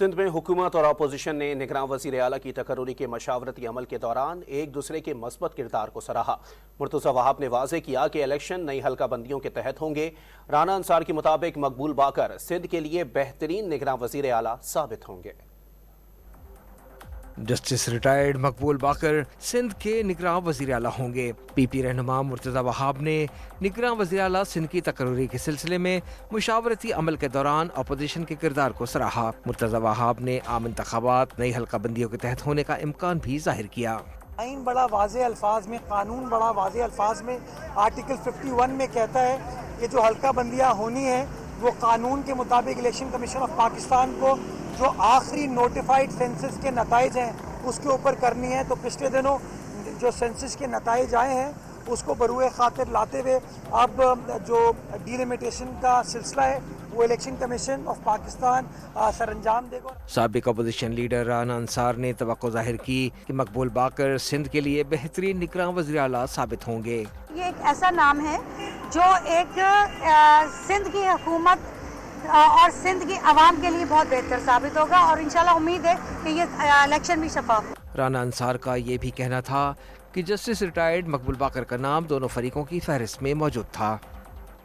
सिंध में हुकूमत और अपोजिशन ने निगरान वज़ीर आला की तकर्रुरी के मशावरती अमल के दौरान एक दूसरे के मस्बत किरदार को सराहा। मुर्तज़ा वहाब ने वाज़ेह किया कि इलेक्शन नई हल्का बंदियों के तहत होंगे। राना अंसार के मुताबिक मकबूल बाकर सिंध के लिए बेहतरीन निगरान वज़ीर आला साबित होंगे। जस्टिस रिटायर्ड मकबूल बाकर सिंध के निगरान वज़ीर आला होंगे। पीपी रहनुमा मुर्तज़ा वहाब ने निगरान वज़ीर आला सिंध की तकर्रुरी के सिलसिले में मुशावरती अमल के दौरान अपोजिशन के किरदार को सराहा। मुर्तज़ा वहाब ने आम इंतखाबात नई हल्का बंदियों के तहत होने का इम्कान भी जाहिर किया। आइन बड़ा वाज़ेह अल्फाज में, कानून बड़ा वाज़ेह अल्फाज में आर्टिकल 51 में कहता है कि जो हल्का बंदियाँ होनी है वो कानून के मुताबिक इलेक्शन कमीशन ऑफ पाकिस्तान को जो आखिरी नोटिफाइड सेंसस के नताइज हैं उसके ऊपर करनी है। तो पिछले दिनों जो सेंसस के नताइज आए हैं उसको बरूए खातिर लाते हुए अब जो डिलिमिटेशन का सिलसिला है वो इलेक्शन कमीशन ऑफ पाकिस्तान सरअंजाम देगा। साबिक अपोजिशन लीडर राना अंसार ने तवक्को जाहिर की कि मकबूल बाकर सिंध के लिए बेहतरीन निगरान वज़ीर आला साबित होंगे। ये एक ऐसा नाम है जो एक सिंध की हुकूमत और सिंध की आवाम के लिए बहुत बेहतर साबित होगा और इंशाल्लाह उम्मीद है कि ये इलेक्शन भी शफाफ। राना अंसार का ये भी कहना था कि जस्टिस रिटायर्ड मकबूल बाकर का नाम दोनों फरीकों की फहरिस्त में मौजूद था।